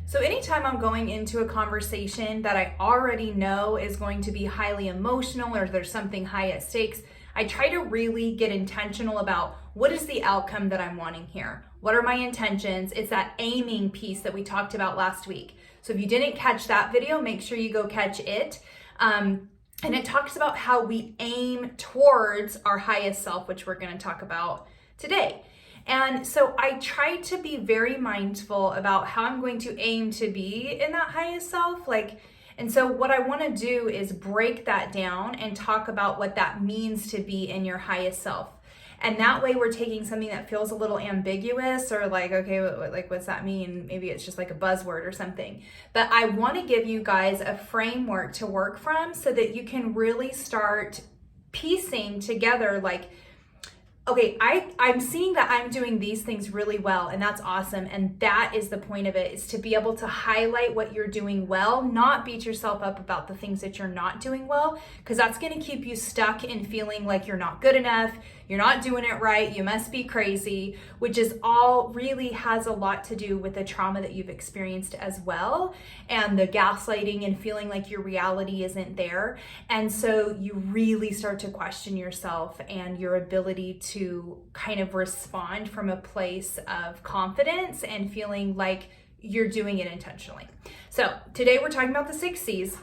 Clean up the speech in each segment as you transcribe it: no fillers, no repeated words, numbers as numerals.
So anytime I'm going into a conversation that I already know is going to be highly emotional or there's something high at stakes, I try to really get intentional about what is the outcome that I'm wanting here? What are my intentions? It's that aiming piece that we talked about last week. So if you didn't catch that video, make sure you go catch it. And it talks about how we aim towards our highest self, which we're going to talk about today. And so I try to be very mindful about how I'm going to aim to be in that highest self. And so what I want to do is break that down and talk about what that means to be in your highest self. And that way we're taking something that feels a little ambiguous or what's that mean? Maybe it's just like a buzzword or something. But I want to give you guys a framework to work from so that you can really start piecing together okay, I'm seeing that I'm doing these things really well, and that's awesome. And that is the point of it, is to be able to highlight what you're doing well, not beat yourself up about the things that you're not doing well, because that's going to keep you stuck in feeling like you're not good enough, you're not doing it right, you must be crazy, which is all really has a lot to do with the trauma that you've experienced as well, and the gaslighting and feeling like your reality isn't there. And so you really start to question yourself and your ability to kind of respond from a place of confidence and feeling like you're doing it intentionally. So today we're talking about the 6 C's.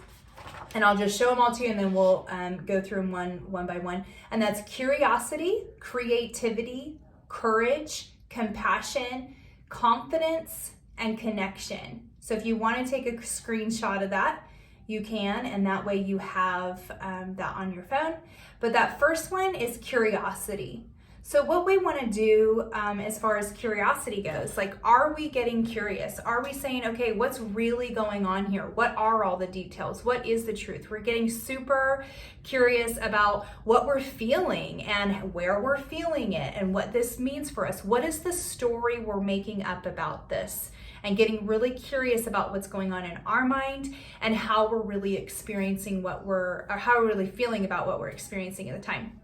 And I'll just show them all to you, and then we'll go through them one by one. And that's curiosity, creativity, courage, compassion, confidence, and connection. So if you want to take a screenshot of that, you can, and that way you have that on your phone. But that first one is curiosity. So what we want to do as far as curiosity goes, are we getting curious? Are we saying, okay, what's really going on here? What are all the details? What is the truth? We're getting super curious about what we're feeling and where we're feeling it and what this means for us. What is the story we're making up about this? And getting really curious about what's going on in our mind and how we're really experiencing how we're really feeling about what we're experiencing at the time.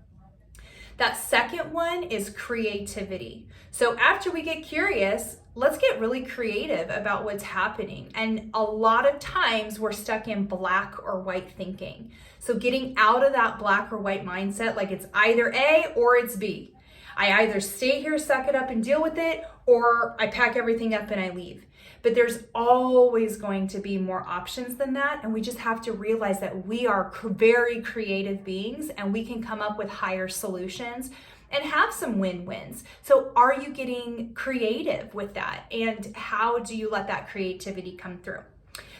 That second one is creativity. So after we get curious, let's get really creative about what's happening. And a lot of times we're stuck in black or white thinking. So getting out of that black or white mindset, like it's either A or it's B. I either stay here, suck it up and deal with it, or I pack everything up and I leave. But there's always going to be more options than that. And we just have to realize that we are very creative beings and we can come up with higher solutions and have some win-wins. So are you getting creative with that? And how do you let that creativity come through?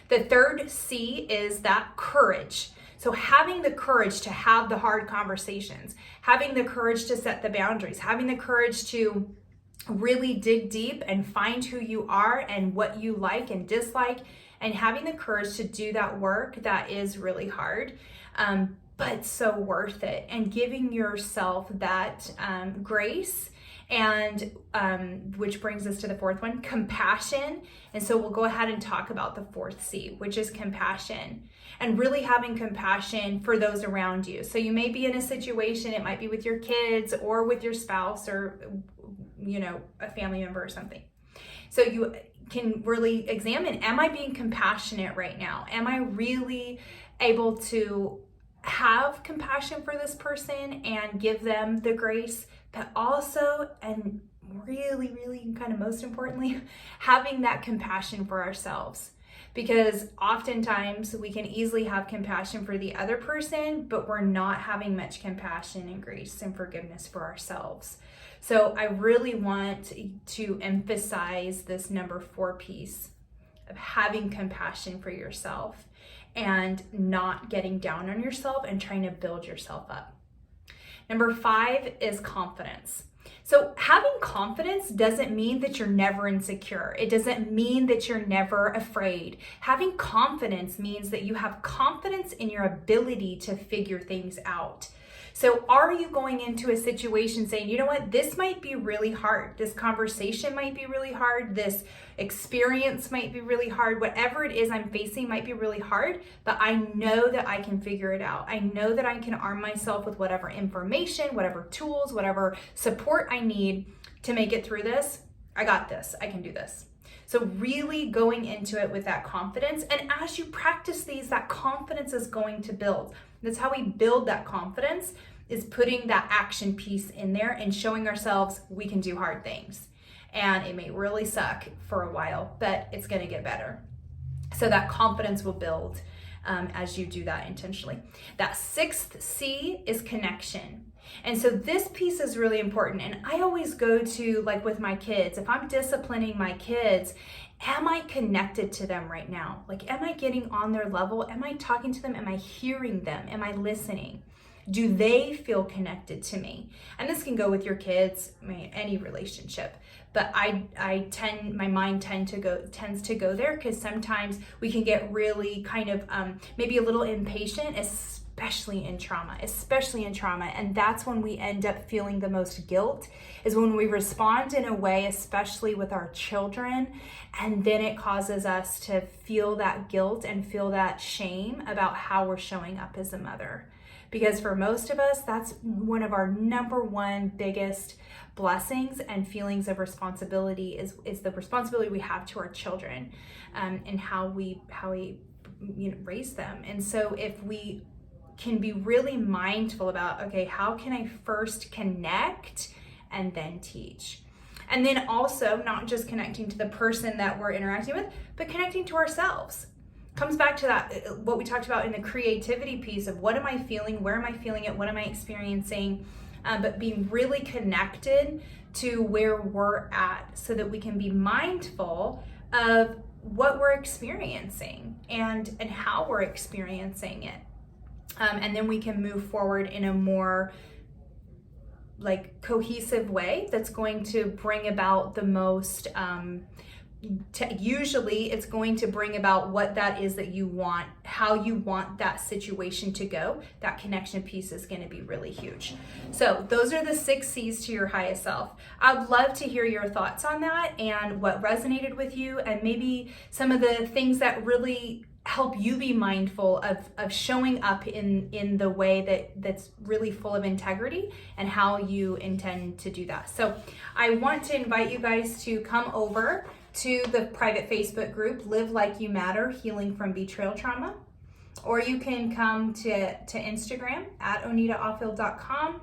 The third C is that courage. So having the courage to have the hard conversations, having the courage to set the boundaries, having the courage to really dig deep and find who you are and what you like and dislike, and having the courage to do that work that is really hard, but so worth it, and giving yourself that grace. And which brings us to the fourth one, compassion. And so we'll go ahead and talk about the fourth C, which is compassion, and really having compassion for those around you. So you may be in a situation, it might be with your kids or with your spouse or a family member or something. So you can really examine, am I being compassionate right now? Am I really able to have compassion for this person and give them the grace, but also, and really, really kind of most importantly, having that compassion for ourselves. Because oftentimes we can easily have compassion for the other person, but we're not having much compassion and grace and forgiveness for ourselves. So I really want to emphasize this number 4 piece of having compassion for yourself and not getting down on yourself and trying to build yourself up. Number 5 is confidence. So having confidence doesn't mean that you're never insecure. It doesn't mean that you're never afraid. Having confidence means that you have confidence in your ability to figure things out. So are you going into a situation saying, you know what, this might be really hard. This conversation might be really hard. This experience might be really hard. Whatever it is I'm facing might be really hard, but I know that I can figure it out. I know that I can arm myself with whatever information, whatever tools, whatever support I need to make it through this. I got this. I can do this. So really going into it with that confidence. And as you practice these, that confidence is going to build. That's how we build that confidence, is putting that action piece in there and showing ourselves we can do hard things. And it may really suck for a while, but it's going to get better. So that confidence will build as you do that intentionally. That sixth C is connection. And so this piece is really important. And I always go to, like with my kids, if I'm disciplining my kids, am I connected to them right now? Like, am I getting on their level? Am I talking to them? Am I hearing them? Am I listening? Do they feel connected to me? And this can go with your kids, any relationship. But my mind tends to go there, because sometimes we can get really kind of maybe a little impatient, especially in trauma. And that's when we end up feeling the most guilt, is when we respond in a way, especially with our children, and then it causes us to feel that guilt and feel that shame about how we're showing up as a mother. Because for most of us, that's one of our number one biggest blessings and feelings of responsibility is the responsibility we have to our children, and how we raise them. And so if we can be really mindful about, okay, how can I first connect and then teach? And then also not just connecting to the person that we're interacting with, but connecting to ourselves. Comes back to that, what we talked about in the creativity piece of what am I feeling, where am I feeling it, what am I experiencing, but being really connected to where we're at, so that we can be mindful of what we're experiencing and how we're experiencing it. And then we can move forward in a more like cohesive way that's going to bring about the most usually it's going to bring about what that is that you want, how you want that situation to go. That connection piece is going to be really huge. So those are the 6 C's to your highest self. I'd love to hear your thoughts on that and what resonated with you, and maybe some of the things that really help you be mindful of showing up in the way that's really full of integrity, and how you intend to do that. So I want to invite you guys to come over to the private Facebook group, Live Like You Matter, Healing from Betrayal Trauma. Or you can come to Instagram at onitaoffield.com.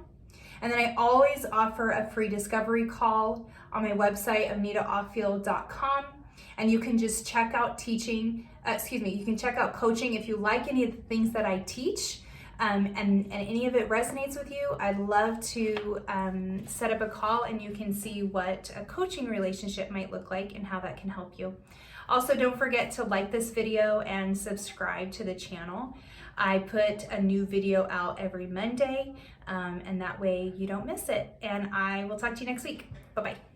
And then I always offer a free discovery call on my website, onitaoffield.com. And you can just check out you can check out coaching if you like any of the things that I teach. And any of it resonates with you, I'd love to set up a call, and you can see what a coaching relationship might look like and how that can help you. Also, don't forget to like this video and subscribe to the channel. I put a new video out every Monday, and that way you don't miss it. And I will talk to you next week. Bye-bye.